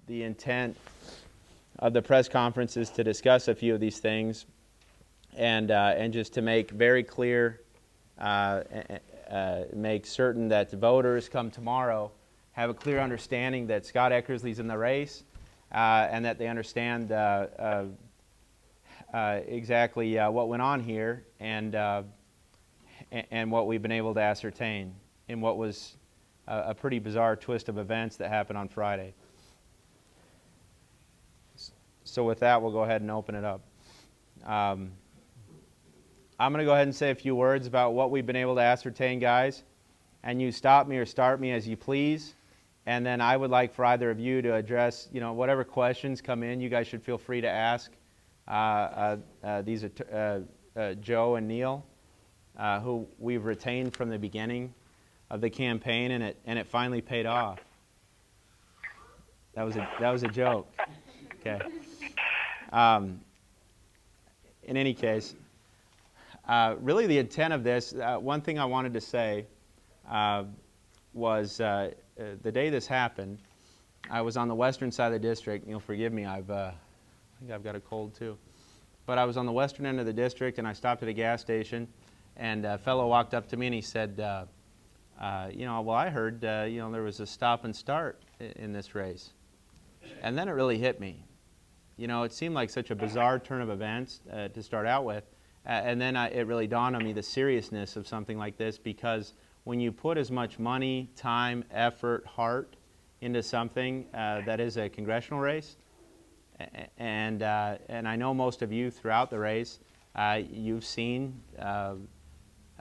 the intent of the press conference is to discuss a few of these things, and just to make very clear, make certain that the voters come tomorrow have a clear understanding that Scott Eckersley's in the race, and that they understand exactly what went on here, and what we've been able to ascertain in what was a pretty bizarre twist of events that happened on Friday. So with that, we'll go ahead and open it up. I'm going to go ahead and say a few words about what we've been able to ascertain, guys, and you stop me or start me as you please. And then I would like for either of you to address, whatever questions come in. You guys should feel free to ask. These are Joe and Neil, who we've retained from the beginning of the campaign, and it finally paid off. That was a joke. Okay. In any case, really the intent of this, one thing I wanted to say was the day this happened, I was on the western side of the district. You'll forgive me, I think I've got a cold too. But I was on the western end of the district, and I stopped at a gas station, and a fellow walked up to me and he said, well, I heard, there was a stop and start in this race. And then it really hit me. It seemed like such a bizarre turn of events to start out with. And then it really dawned on me the seriousness of something like this, because when you put as much money, time, effort, heart into something that is a congressional race, and I know most of you throughout the race, you've seen the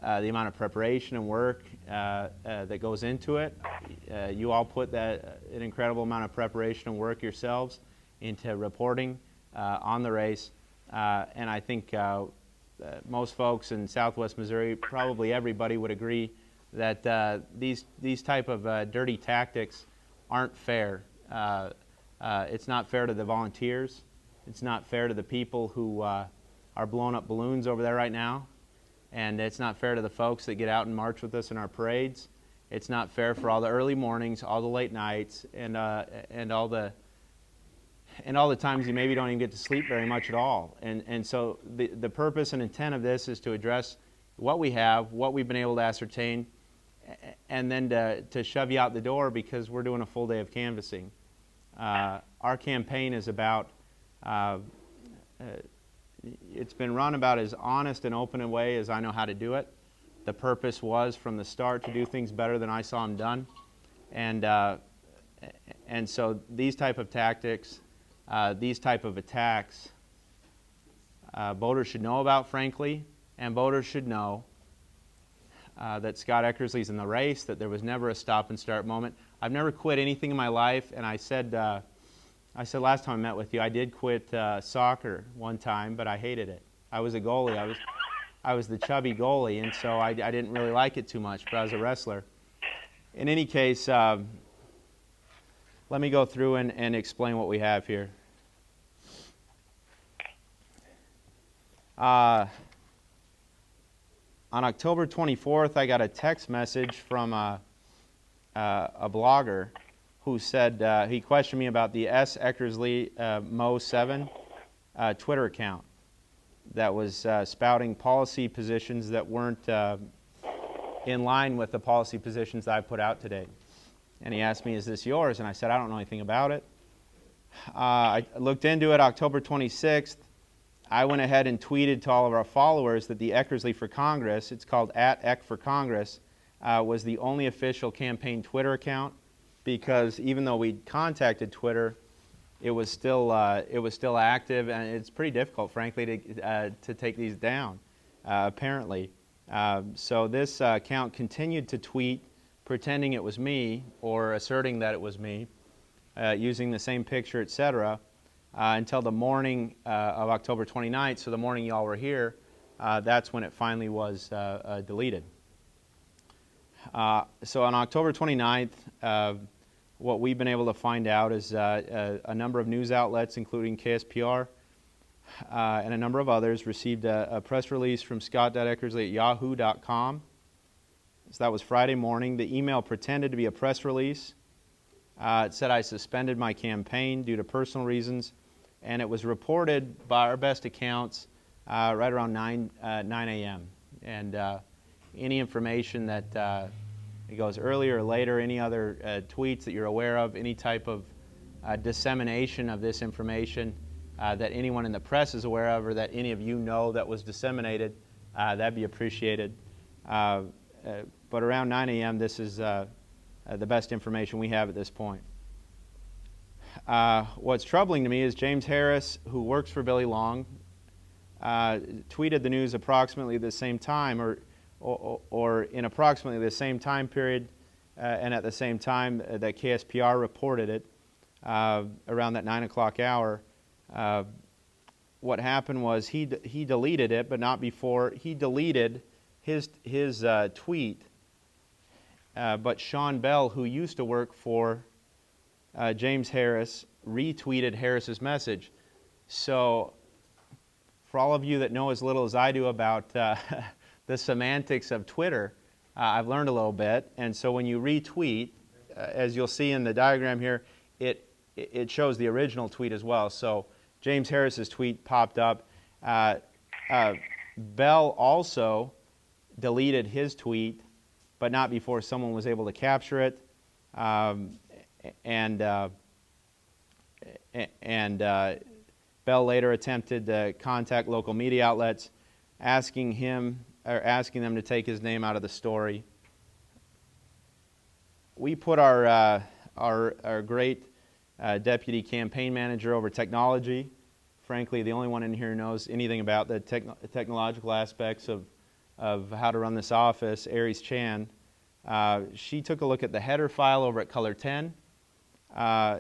amount of preparation and work that goes into it. You all put an incredible amount of preparation and work yourselves into reporting on the race, and I think most folks in Southwest Missouri, probably everybody, would agree that these type of dirty tactics aren't fair. It's not fair to the volunteers. It's not fair to the people who are blowing up balloons over there right now. And it's not fair to the folks that get out and march with us in our parades. It's not fair for all the early mornings, all the late nights, and all the times you maybe don't even get to sleep very much at all. And so the purpose and intent of this is to address what we have, what we've been able to ascertain, and then to shove you out the door, because we're doing a full day of canvassing. Our campaign is about, it's been run about as honest and open a way as I know how to do it. The purpose was from the start to do things better than I saw them done. And so these type of tactics, these type of attacks, voters should know about, frankly, and voters should know that Scott Eckersley's in the race, that there was never a stop and start moment. I've never quit anything in my life, and I said last time I met with you, I did quit soccer one time, but I hated it. I was a goalie. I was the chubby goalie, and so I didn't really like it too much, but I was a wrestler. In any case, let me go through and explain what we have here. On October 24th, I got a text message from a blogger who said, he questioned me about the S. Eckersley Mo7 Twitter account that was spouting policy positions that weren't in line with the policy positions that I put out today. And he asked me, is this yours? And I said, I don't know anything about it. I looked into it October 26th. I went ahead and tweeted to all of our followers that the Eckersley for Congress, it's called @EckForCongress, was the only official campaign Twitter account, because even though we contacted Twitter, it was still active, and it's pretty difficult, frankly, to take these down, apparently. So this account continued to tweet pretending it was me, or asserting that it was me, using the same picture, etc., until the morning of October 29th, so the morning y'all were here, that's when it finally was deleted. So on October 29th, what we've been able to find out is a number of news outlets, including KSPR and a number of others, received a press release from scott.eckersley@yahoo.com. So that was Friday morning. The email pretended to be a press release. It said I suspended my campaign due to personal reasons, and it was reported by our best accounts right around 9 a.m. And any information that it goes earlier or later, any other tweets that you're aware of, any type of dissemination of this information that anyone in the press is aware of or that any of you know that was disseminated, that'd be appreciated. But around 9 a.m., this is the best information we have at this point. What's troubling to me is James Harris, who works for Billy Long, tweeted the news approximately the same time or in approximately the same time period and at the same time that KSPR reported it around that 9 o'clock hour. What happened was he deleted it, but not before. He deleted his tweet, but Sean Bell, who used to work for James Harris, retweeted Harris's message. So for all of you that know as little as I do about the semantics of Twitter, I've learned a little bit. And so when you retweet, as you'll see in the diagram here, it shows the original tweet as well. So James Harris's tweet popped up. Bell also deleted his tweet, but not before someone was able to capture it. Bell later attempted to contact local media outlets, asking them to take his name out of the story. We put our great deputy campaign manager over technology. Frankly, the only one in here who knows anything about the technological aspects of how to run this office, Aries Chan. She took a look at the header file over at Color 10.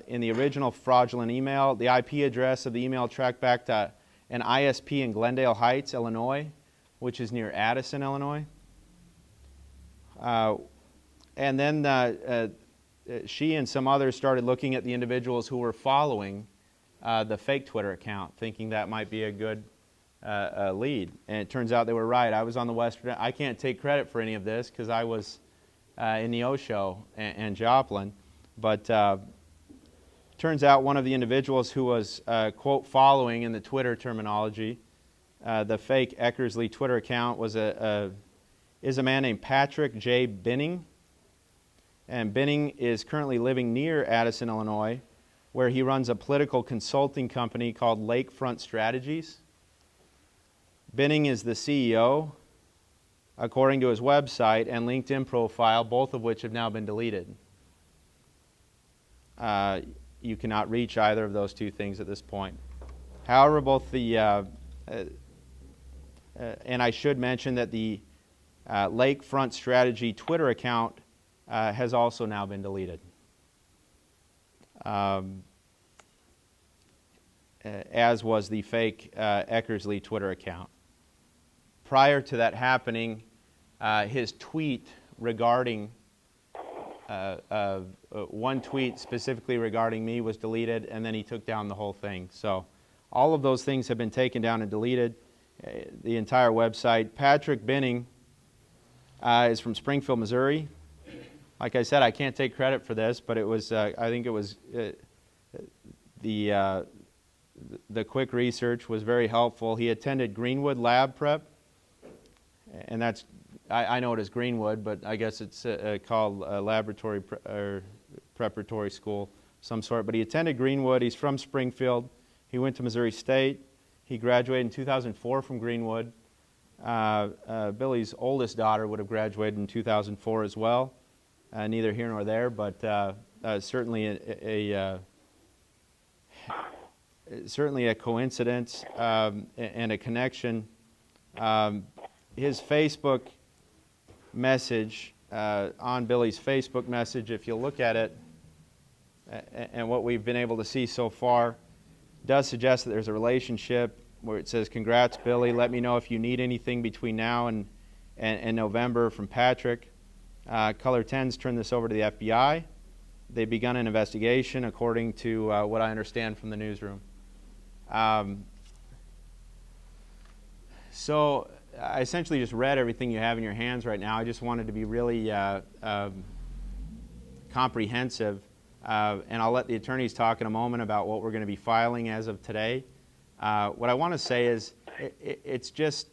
In the original fraudulent email, the IP address of the email tracked back to an ISP in Glendale Heights, Illinois, which is near Addison, Illinois. And then she and some others started looking at the individuals who were following the fake Twitter account, thinking that might be a good lead. And it turns out they were right. I was on the Western. I can't take credit for any of this because I was in the Osho and Joplin. But turns out one of the individuals who was, quote, following in the Twitter terminology, the fake Eckersley Twitter account is a man named Patrick J. Binning. And Binning is currently living near Addison, Illinois, where he runs a political consulting company called Lakefront Strategies. Binning is the CEO, according to his website and LinkedIn profile, both of which have now been deleted. You cannot reach either of those two things at this point. However, both the, and I should mention that the Lakefront Strategy Twitter account has also now been deleted. As was the fake Eckersley Twitter account. Prior to that happening, his tweet regarding one tweet specifically regarding me was deleted, and then he took down the whole thing. So all of those things have been taken down and deleted, the entire website. Patrick Binning is from Springfield, Missouri. Like I said, I can't take credit for this, but it was, I think it was, the quick research was very helpful. He attended Greenwood Lab Prep, and that's, I know it as Greenwood, but I guess it's called a laboratory or preparatory school of some sort. But he attended Greenwood. He's from Springfield. He went to Missouri State. He graduated in 2004 from Greenwood. Billy's oldest daughter would have graduated in 2004 as well. Neither here nor there, but certainly a coincidence and a connection. His Facebook message, on Billy's Facebook message, if you look at it, and what we've been able to see so far, does suggest that there's a relationship where it says, "Congrats, Billy. Let me know if you need anything between now and November," from Patrick. Color 10's turned this over to the FBI. They've begun an investigation, according to what I understand from the newsroom. So I essentially just read everything you have in your hands right now. I just wanted to be really comprehensive and I'll let the attorneys talk in a moment about what we're going to be filing as of today. What I want to say is it's just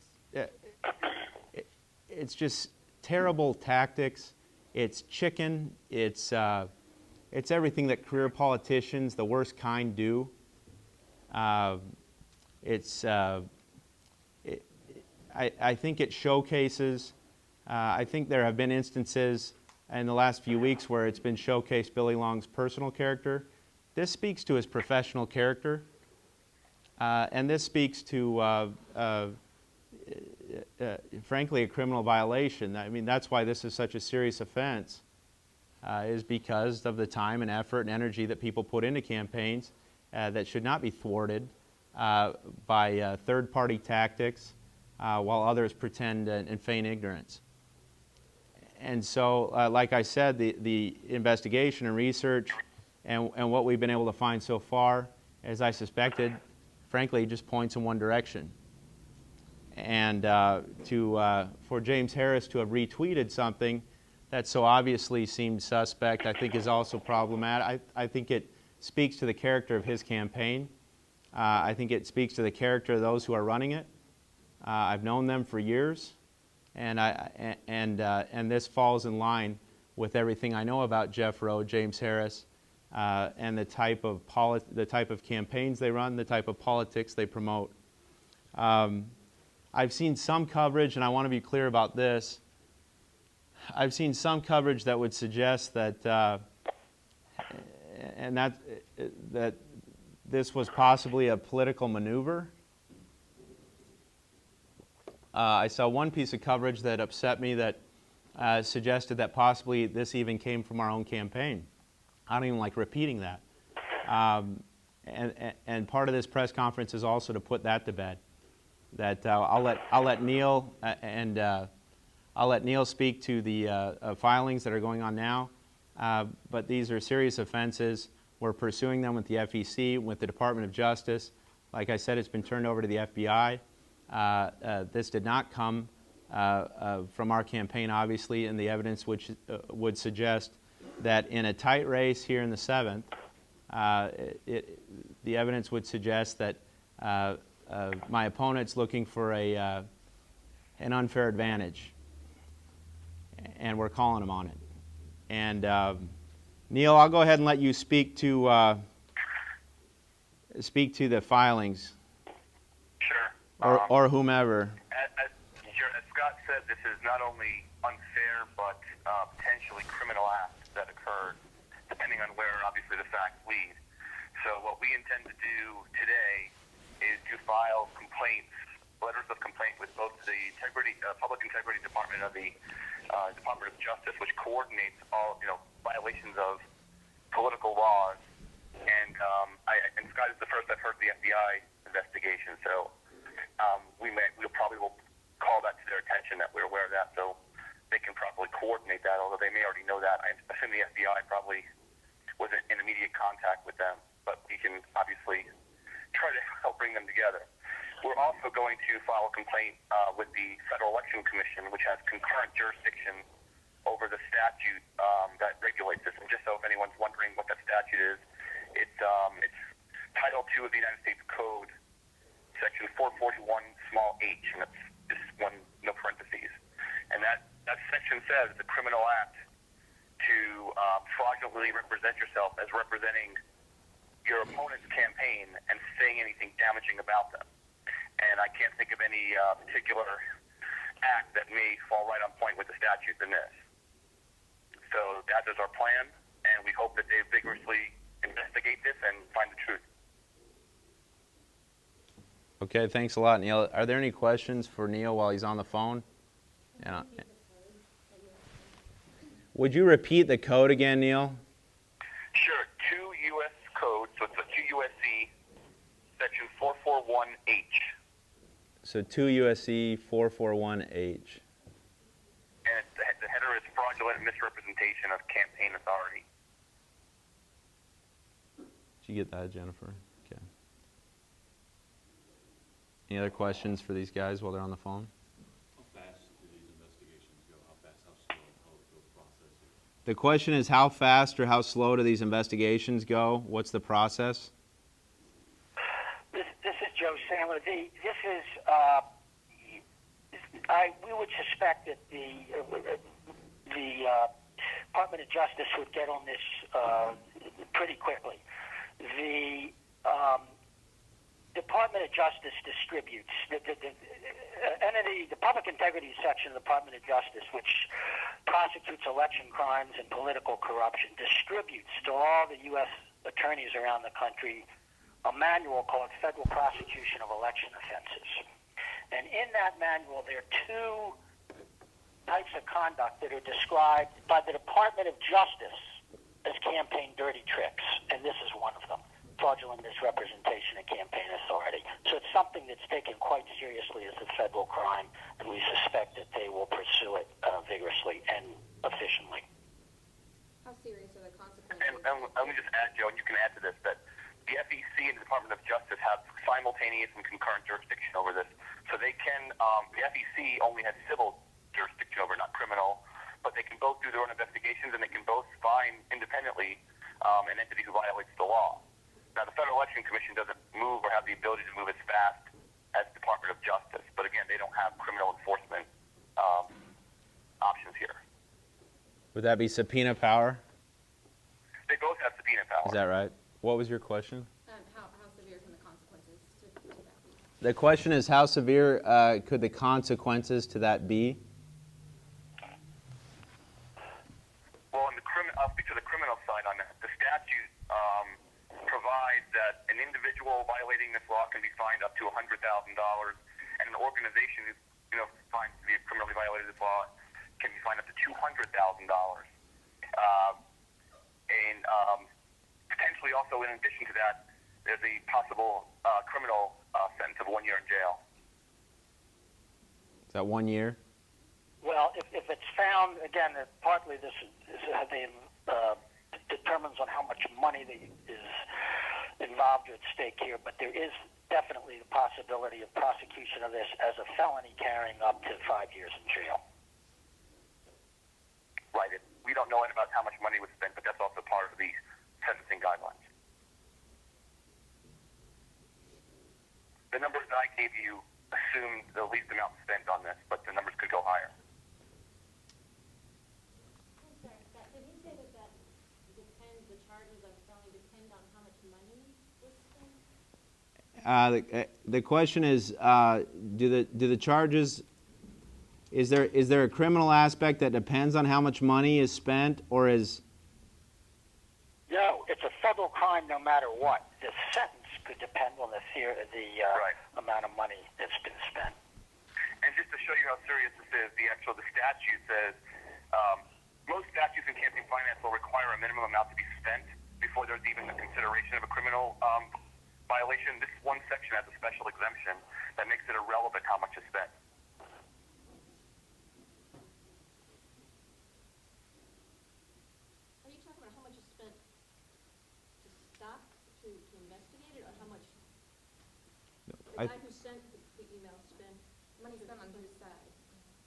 terrible tactics. It's chicken. It's everything that career politicians, the worst kind, do. I think it showcases. I think there have been instances in the last few weeks where it's been showcased Billy Long's personal character. This speaks to his professional character, and this speaks to, frankly, a criminal violation. I mean, that's why this is such a serious offense, is because of the time and effort and energy that people put into campaigns that should not be thwarted by third-party tactics while others pretend and feign ignorance. And so, like I said, the investigation and research and what we've been able to find so far, as I suspected, frankly, just points in one direction. And for James Harris to have retweeted something that so obviously seemed suspect, I think is also problematic. I think it speaks to the character of his campaign. I think it speaks to the character of those who are running it. I've known them for years. And this falls in line with everything I know about Jeff Rowe, James Harris, and the type of campaigns they run, the type of politics they promote. I've seen some coverage, and I want to be clear about this. I've seen some coverage that would suggest that that this was possibly a political maneuver. I saw one piece of coverage that upset me that suggested that possibly this even came from our own campaign. I don't even like repeating that. And part of this press conference is also to put that to bed. That I'll let Neil I'll let Neil speak to the filings that are going on now. But these are serious offenses. We're pursuing them with the FEC, with the Department of Justice. Like I said, it's been turned over to the FBI. This did not come from our campaign, obviously, and the evidence which would suggest that in a tight race here in the 7th, the evidence would suggest that my opponent's looking for an unfair advantage, and we're calling him on it. And Neil, I'll go ahead and let you speak to the filings. Or whomever. As Scott said, this is not only unfair, but potentially criminal acts that occurred, depending on where, obviously, the facts lead. So what we intend to do today is to file complaints, letters of complaint with both the Public Integrity Department of the Department of Justice, which coordinates all violations of political laws. And Scott is the first I've heard of the FBI investigation. So we'll probably call that to their attention that we're aware of that, so they can properly coordinate that. Although they may already know that, I assume the FBI probably was in immediate contact with them, but we can obviously try to help bring them together. We're also going to file a complaint with the Federal Election Commission, which has concurrent jurisdiction over the statute that regulates this. And just so if anyone's wondering what that statute is, it's Title II of the United States Code, Section 441 small h, and that's just one, no parentheses. And that section says it's a criminal act to fraudulently represent yourself as representing your opponent's campaign and saying anything damaging about them. And I can't think of any particular act that may fall right on point with the statute than this. So that is our plan, and we hope that they vigorously investigate this and find the truth. Okay, thanks a lot, Neil. Are there any questions for Neil while he's on the phone? Yeah. Would you repeat the code again, Neil? Sure. 2 U.S. Code, so it's a 2 U.S.C. Section 441H. So 2 U.S.C. 441H. And the header is fraudulent misrepresentation of campaign authority. Did you get that, Jennifer? Okay. Any other questions for these guys while they're on the phone? How fast do these investigations go? How fast, how slow, how the process is? The question is how fast or how slow do these investigations go? What's the process? This is Joe Sandler. We would suspect that the Department of Justice would get on this pretty quickly. The Department of Justice distributes the entity, the Public Integrity Section of the Department of Justice, which prosecutes election crimes and political corruption, distributes to all the U.S. attorneys around the country a manual called Federal Prosecution of Election Offenses. And in that manual, there are two types of conduct that are described by the Department of Justice as campaign dirty tricks, and this is one of them, fraudulent misrepresentation of campaign authority. So it's something that's taken quite seriously as a federal crime, and we suspect that they will pursue it vigorously and efficiently. How serious are the consequences? And let me just add, Joe, and you can add to this, that the FEC and the Department of Justice have simultaneous and concurrent jurisdiction over this. So they can, the FEC only has civil jurisdiction over, not criminal, but they can both do their own investigations and they can both fine independently an entity who violates the law. Now, the Federal Election Commission doesn't move or have the ability to move as fast as the Department of Justice, but again, they don't have criminal enforcement options here. Would that be subpoena power? They both have subpoena power. Is that right? What was your question? How severe can the consequences to that be? The question is how severe could the consequences to that be? Well, I'll speak to the criminal side on that. The statute provides that an individual violating this law can be fined up to $100,000, and an organization who finds to be criminally violated this law can be fined up to $200,000. And potentially also, in addition to that, there's a possible criminal sentence of 1 year in jail. Is that 1 year? Well, if it's found, again, that partly this determines on how much money is involved or at stake here, but there is definitely the possibility of prosecution of this as a felony carrying up to 5 years in jail. Right. We don't know about how much money was spent, but that's also part of the sentencing guidelines. The numbers that I gave you assumed the least amount spent on this, but the numbers could go higher. I'm sorry, did he say that depends, the charges of felony depend on how much money was spent? The question is, do the charges, is there a criminal aspect that depends on how much money is spent, or is... No, it's a federal crime no matter what. The sentence could depend on the Right. amount of money that's been spent. And just to show you how serious this is, the statute says most statutes in campaign finance will require a minimum amount to be spent before there's even a consideration of a criminal violation. This one section has a special exemption that makes it irrelevant how much is spent. Are you talking about how much is spent to stop, to investigate it, or how much the guy who sent the email spent money spent on whose side?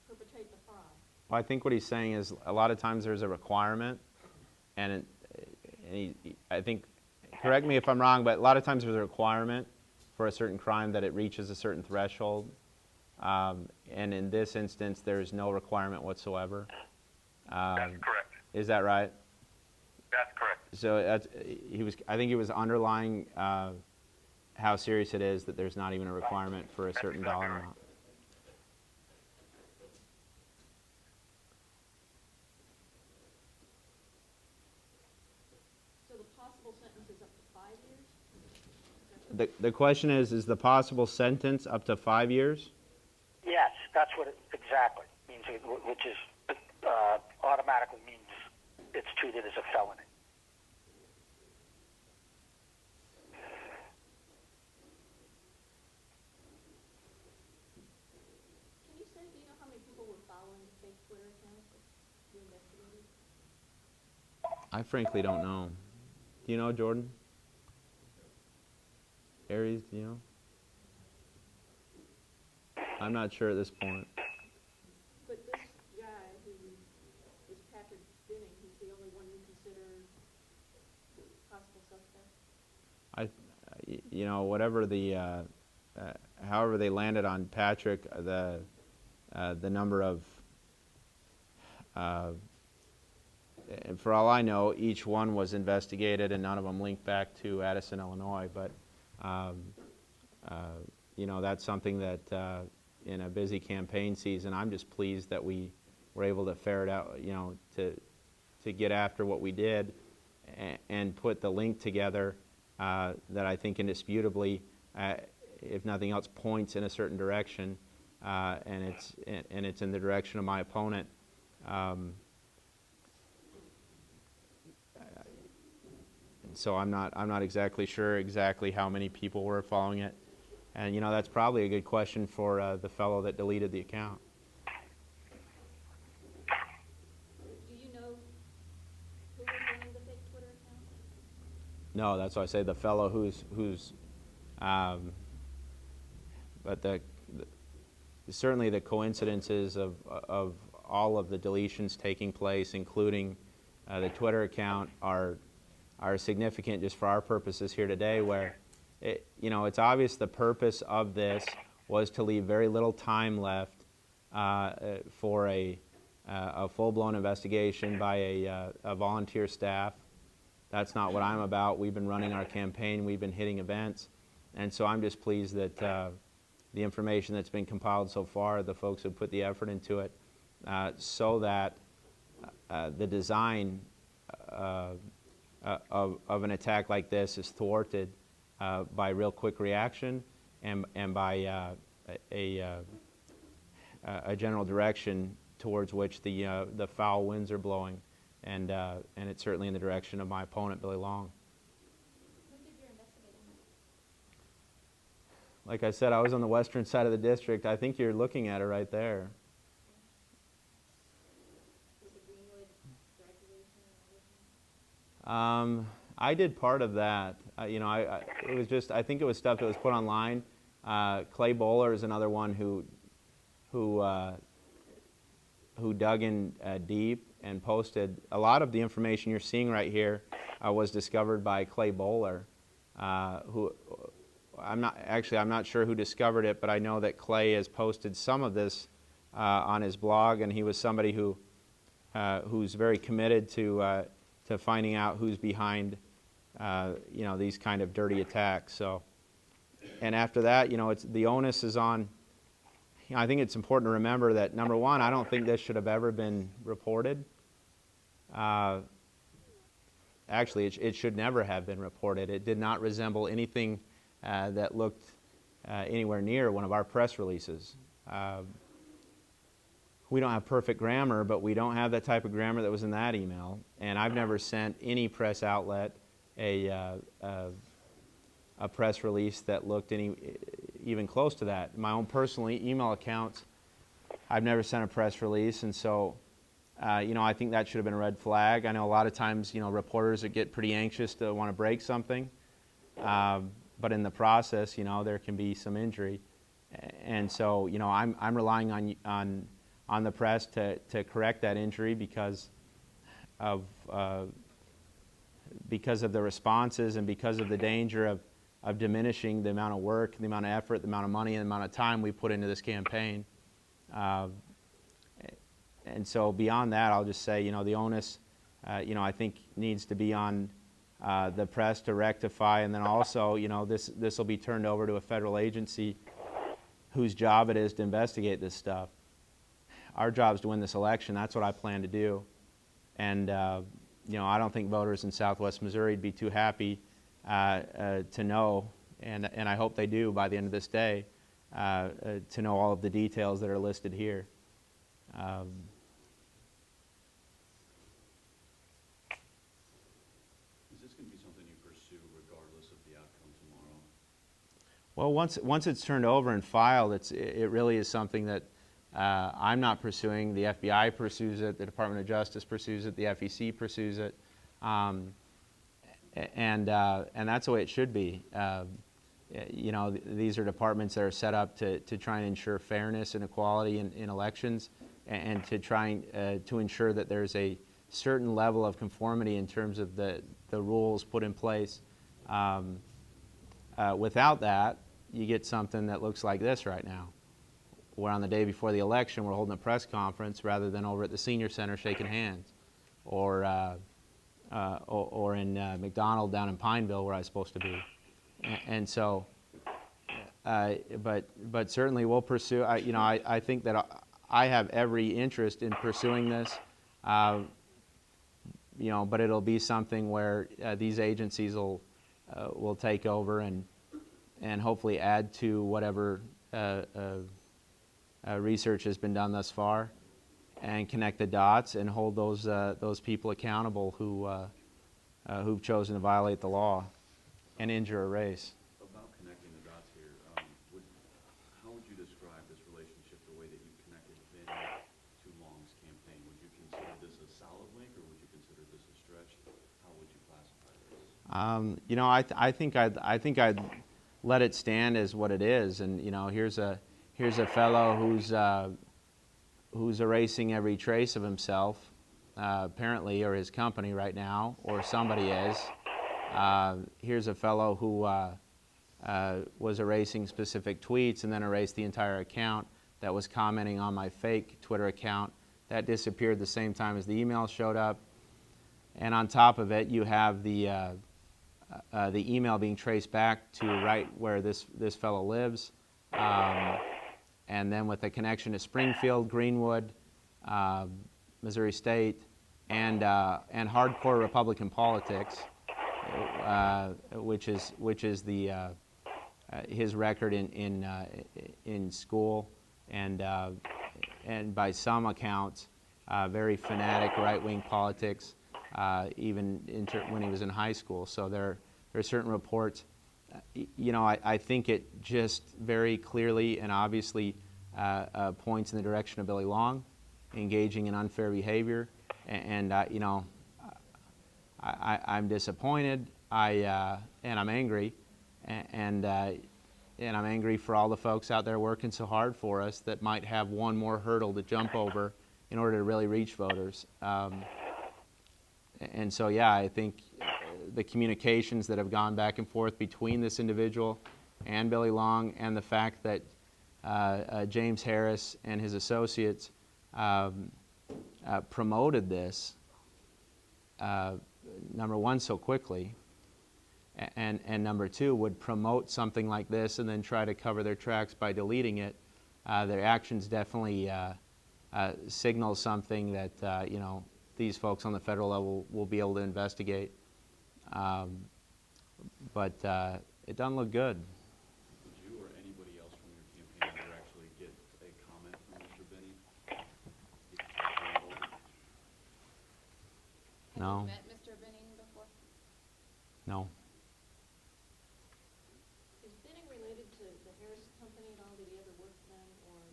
Perpetrate the fraud. I think what he's saying is a lot of times there's a requirement, and I think, correct me if I'm wrong, but a lot of times there's a requirement for a certain crime that it reaches a certain threshold, and in this instance there's no requirement whatsoever. That's correct. Is that right? That's correct. So I think he was underlying how serious it is that there's not even a requirement for a certain dollar amount. So the possible sentence is up to 5 years? The question is the possible sentence up to 5 years? Yes, that's what it exactly means, which is automatically means it's treated as a felony. Can you say, do you know how many people were following the fake Twitter accounts that you investigated? I frankly don't know. Do you know, Jordan? Aries, do you know? I'm not sure at this point. But this guy who is Patrick Binning, he's the you know, whatever however they landed on Patrick, the number of, and for all I know, each one was investigated and none of them linked back to Addison, Illinois. But you know, that's something that in a busy campaign season, I'm just pleased that we were able to ferret out, you know, to get after what we did and put the link together that I think indisputably, if nothing else, points in a certain direction, and it's in the direction of my opponent. So I'm not exactly sure exactly how many people were following it, and you know, that's probably a good question for the fellow that deleted the account. Do you know who was running the fake Twitter account? No, that's why I say the fellow who's but certainly the coincidences of all of the deletions taking place, including the Twitter account, are significant just for our purposes here today, where you know, it's obvious the purpose of this was to leave very little time left for a full-blown investigation by a volunteer staff. That's not what I'm about. We've been running our campaign. We've been hitting events. And so I'm just pleased that the information that's been compiled so far, the folks who put the effort into it, so that the design of an attack like this is thwarted by real quick reaction and by a general direction towards which the foul winds are blowing, and it's certainly in the direction of my opponent, Billy Long. When did your investigating? Like I said, I was on the western side of the district. I think you're looking at it right there. Was the Greenwood graduation and everything? I did part of that. You know, it was just, I think it was stuff that was put online. Clay Bowler is another one who dug in deep and posted. A lot of the information you're seeing right here was discovered by Clay Bowler, who I'm not sure who discovered it, but I know that Clay has posted some of this on his blog, and he was somebody who's very committed to finding out who's behind you know, these kind of dirty attacks. So, and after that, you know, the onus is on. You know, I think it's important to remember that, number one, I don't think this should have ever been reported. Actually, it should never have been reported. It did not resemble anything that looked anywhere near one of our press releases. We don't have perfect grammar, but we don't have that type of grammar that was in that email. And I've never sent any press outlet a press release that looked even close to that. My own personal email accounts, I've never sent a press release, and so you know, I think that should have been a red flag. I know a lot of times, you know, reporters that get pretty anxious to want to break something, but in the process, you know, there can be some injury, and so, you know, I'm relying on the press to correct that injury because of the responses and because of the danger of diminishing the amount of work, the amount of effort, the amount of money, and the amount of time we put into this campaign. And so beyond that, I'll just say, you know, the onus, you know, I think needs to be on the press to rectify, and then also, you know, this will be turned over to a federal agency whose job it is to investigate this stuff. Our job is to win this election. That's what I plan to do. And, you know, I don't think voters in Southwest Missouri would be too happy to know, and I hope they do by the end of this day, to know all of the details that are listed here. Is this going to be something you pursue regardless of the outcome tomorrow? Well, once it's turned over and filed, it really is something that I'm not pursuing. The FBI pursues it. The Department of Justice pursues it. The FEC pursues it. And that's the way it should be. You know, these are departments that are set up to try and ensure fairness and equality in elections, and to try to ensure that there's a certain level of conformity in terms of the rules put in place. without that, you get something that looks like this right now, where on the day before the election we're holding a press conference rather than over at the senior center shaking hands, or in McDonald down in Pineville where I was supposed to be. And so, but certainly we'll pursue. I think that I have every interest in pursuing this. But it'll be something where these agencies will take over and hopefully add to whatever research has been done thus far, and connect the dots and hold those people accountable who've chosen to violate the law and injure a race. About connecting the dots here, how would you describe this relationship, the way that you connected Vinny to Long's campaign? Would you consider this a solid link, or would you consider this a stretch? How would you classify this? I think I'd let it stand as what it is. And here's a fellow who's erasing every trace of himself, apparently, or his company right now, or somebody is. Here's a fellow who was erasing specific tweets and then erased the entire account that was commenting on my fake Twitter account. That disappeared the same time as the email showed up. And on top of it, you have the email being traced back to right where this fellow lives, and then with a connection to Springfield, Greenwood, Missouri State, and hardcore Republican politics, which is the his record in school, and by some accounts, very fanatic right-wing politics, even when he was in high school. So there are certain reports. I think it just very clearly and obviously points in the direction of Billy Long, engaging in unfair behavior, and I'm disappointed. And I'm angry, and I'm angry for all the folks out there working so hard for us that might have one more hurdle to jump over in order to really reach voters. And so, yeah, I think the communications that have gone back and forth between this individual and Billy Long, and the fact that James Harris and his associates promoted this, number one, so quickly, and number two, would promote something like this and then try to cover their tracks by deleting it. Their actions definitely signal something that these folks on the federal level will be able to investigate. But it doesn't look good. Did you or anybody else from your campaign ever actually get a comment from Mr. Benny? No. Have you met Mr. Benning before? No. Is Benning related to the Harris Company at all? Did he ever work for them, or?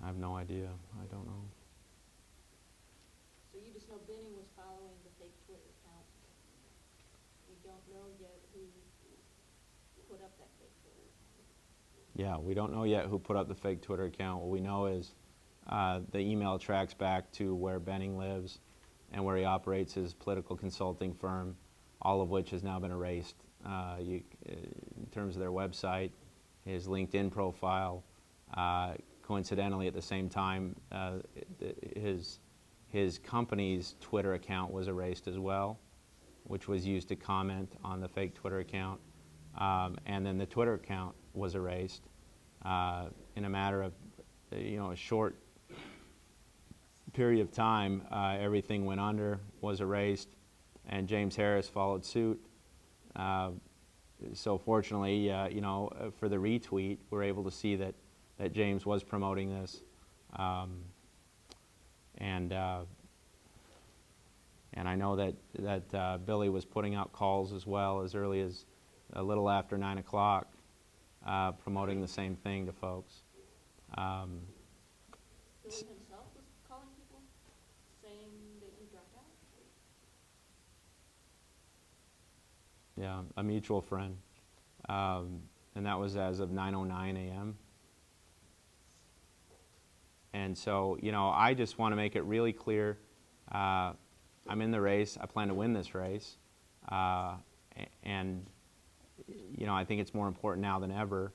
I have no idea. I don't know. So you just know Benning was following the fake Twitter account. We don't know yet who put up that fake Twitter account. Yeah, we don't know yet who put up the fake Twitter account. What we know is the email tracks back to where Benning lives and where he operates his political consulting firm, all of which has now been erased. In terms of their website, his LinkedIn profile, coincidentally at the same time, his company's Twitter account was erased as well, which was used to comment on the fake Twitter account. And then the Twitter account was erased in a matter of a short period of time. Everything went under, was erased, and James Harris followed suit. So fortunately, for the retweet, we're able to see that James was promoting this. And I know that Billy was putting out calls as well as early as a little after 9 o'clock, promoting the same thing to folks. Billy himself was calling people, saying that you dropped out? Yeah, a mutual friend. And that was as of 9:09 a.m. And so, I just want to make it really clear, I'm in the race. I plan to win this race. And you know, I think it's more important now than ever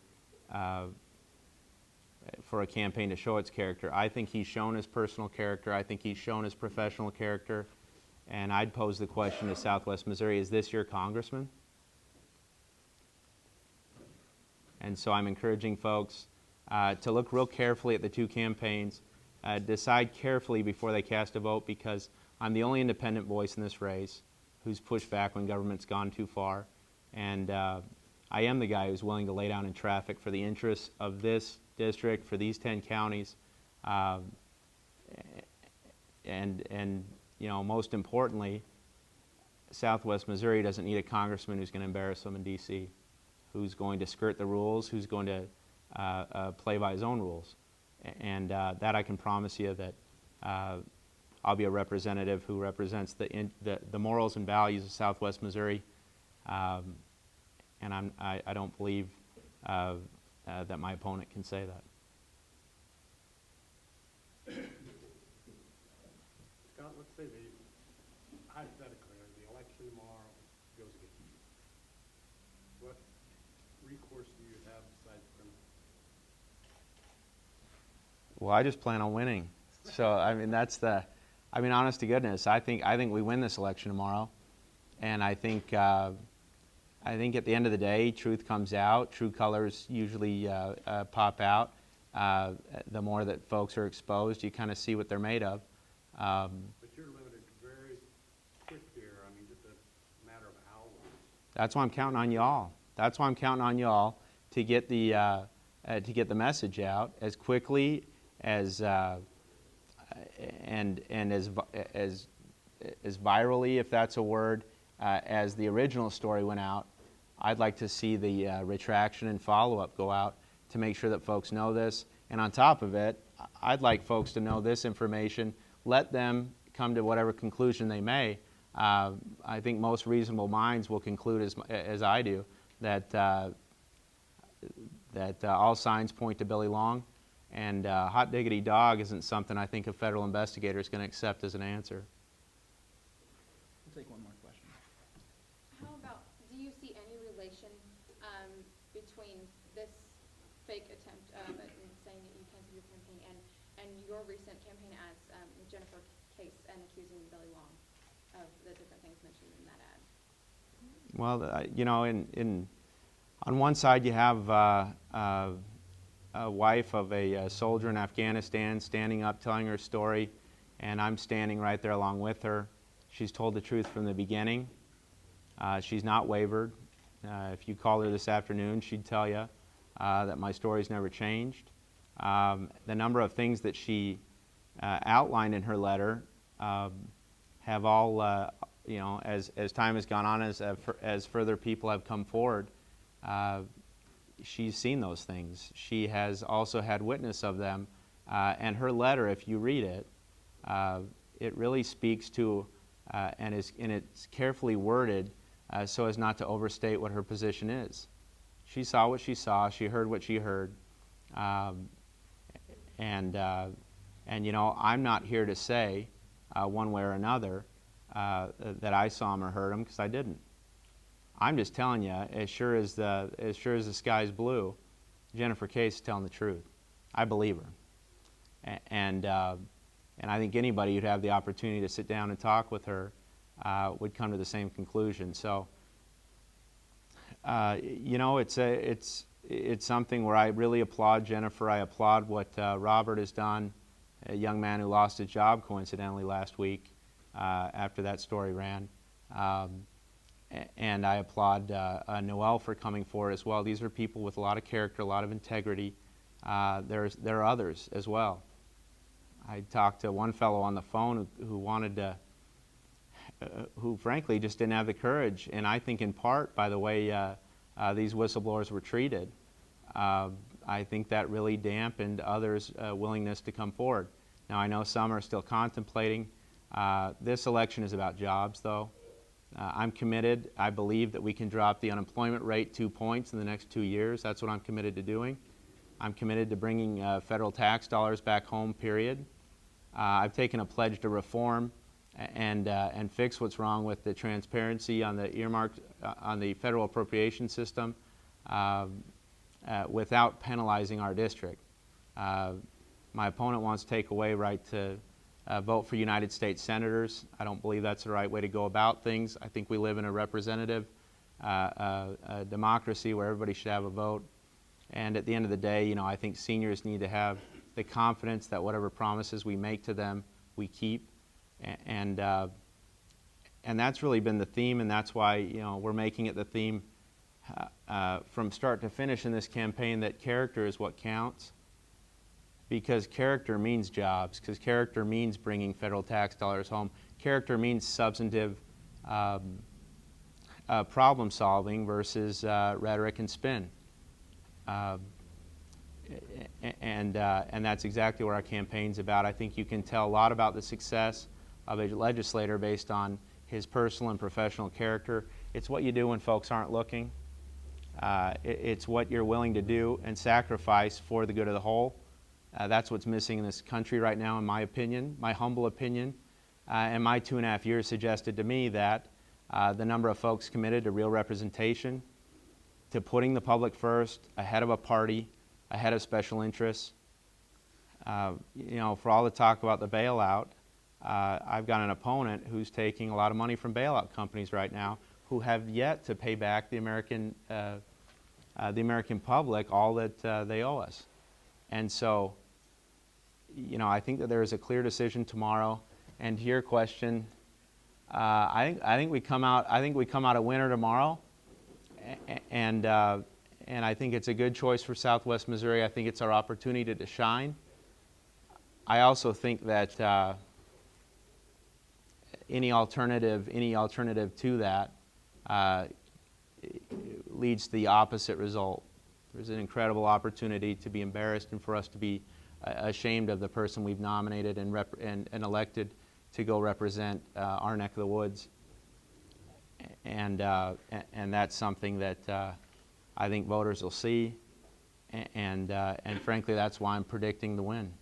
for a campaign to show its character. I think he's shown his personal character. I think he's shown his professional character. And I'd pose the question to Southwest Missouri, is this your congressman? And so I'm encouraging folks to look real carefully at the two campaigns, decide carefully before they cast a vote, because I'm the only independent voice in this race who's pushed back when government's gone too far. And I am the guy who's willing to lay down in traffic for the interests of this district, for these 10 counties. And you know, most importantly, Southwest Missouri doesn't need a congressman who's going to embarrass them in D.C., who's going to skirt the rules, who's going to play by his own rules. And that I can promise you that I'll be a representative who represents the morals and values of Southwest Missouri. And I don't believe that my opponent can say that. Scott, let's say hypothetically, the election tomorrow goes against you. What recourse do you have besides criminal? Well, I just plan on winning. So, I mean, honest to goodness, I think we win this election tomorrow. And I think at the end of the day, truth comes out. True colors usually pop out. The more that folks are exposed, you kind of see what they're made of. But you're limited very quick here. I mean, just a matter of hours. That's why I'm counting on y'all. That's why I'm counting on y'all to get the message out as quickly as and as virally, if that's a word, as the original story went out. I'd like to see the retraction and follow-up go out to make sure that folks know this. And on top of it, I'd like folks to know this information. Let them come to whatever conclusion they may. I think most reasonable minds will conclude, as I do, that all signs point to Billy Long. And hot diggity dog isn't something I think a federal investigator is going to accept as an answer. We'll take one more question. How about, do you see any relation between this fake attempt at saying that you canceled your campaign and your recent campaign ads with Jennifer Case and accusing Billy Long of the different things mentioned in that ad? Well, you know, on one side you have a wife of a soldier in Afghanistan standing up, telling her story, and I'm standing right there along with her. She's told the truth from the beginning. She's not wavered. If you called her this afternoon, she'd tell you that my story's never changed. The number of things that she outlined in her letter have all, you know, as time has gone on, as further people have come forward, she's seen those things. She has also had witness of them. And her letter, if you read it, it really speaks to, and it's carefully worded so as not to overstate what her position is. She saw what she saw. She heard what she heard. And you know, I'm not here to say one way or another that I saw him or heard him, because I didn't. I'm just telling you, as sure as the sky's blue, Jennifer Case is telling the truth. I believe her, and I think anybody who'd have the opportunity to sit down and talk with her would come to the same conclusion. So, you know, it's something where I really applaud Jennifer. I applaud what Robert has done, a young man who lost his job coincidentally last week after that story ran. And I applaud Noel for coming forward as well. These are people with a lot of character, a lot of integrity. There are others as well. I talked to one fellow on the phone who wanted to, who frankly just didn't have the courage, and I think in part by the way these whistleblowers were treated. I think that really dampened others' willingness to come forward. Now I know some are still contemplating. This election is about jobs, though. I'm committed. I believe that we can drop the unemployment rate 2 points in the next 2 years. That's what I'm committed to doing. I'm committed to bringing federal tax dollars back home, period. I've taken a pledge to reform and fix what's wrong with the transparency on the earmarked on the federal appropriation system without penalizing our district. My opponent wants to take away right to vote for United States senators. I don't believe that's the right way to go about things. I think we live in a representative democracy where everybody should have a vote. And at the end of the day, you know, I think seniors need to have the confidence that whatever promises we make to them, we keep. And that's really been the theme, and that's why, you know, we're making it the theme from start to finish in this campaign, that character is what counts. Because character means jobs, because character means bringing federal tax dollars home. Character means substantive problem solving versus rhetoric and spin. And that's exactly what our campaign's about. I think you can tell a lot about the success of a legislator based on his personal and professional character. It's what you do when folks aren't looking. It's what you're willing to do and sacrifice for the good of the whole. That's what's missing in this country right now, in my opinion, my humble opinion. And my 2.5 years suggested to me that the number of folks committed to real representation, to putting the public first, ahead of a party, ahead of special interests. You know, for all the talk about the bailout, I've got an opponent who's taking a lot of money from bailout companies right now who have yet to pay back the American public all that they owe us. And so, you know, I think that there is a clear decision tomorrow. And to your question, I think we come out a winner tomorrow, and I think it's a good choice for Southwest Missouri. I think it's our opportunity to shine. I also think that any alternative to that leads to the opposite result. There's an incredible opportunity to be embarrassed and for us to be ashamed of the person we've nominated and elected to go represent our neck of the woods. And that's something that I think voters will see, and frankly, that's why I'm predicting the win.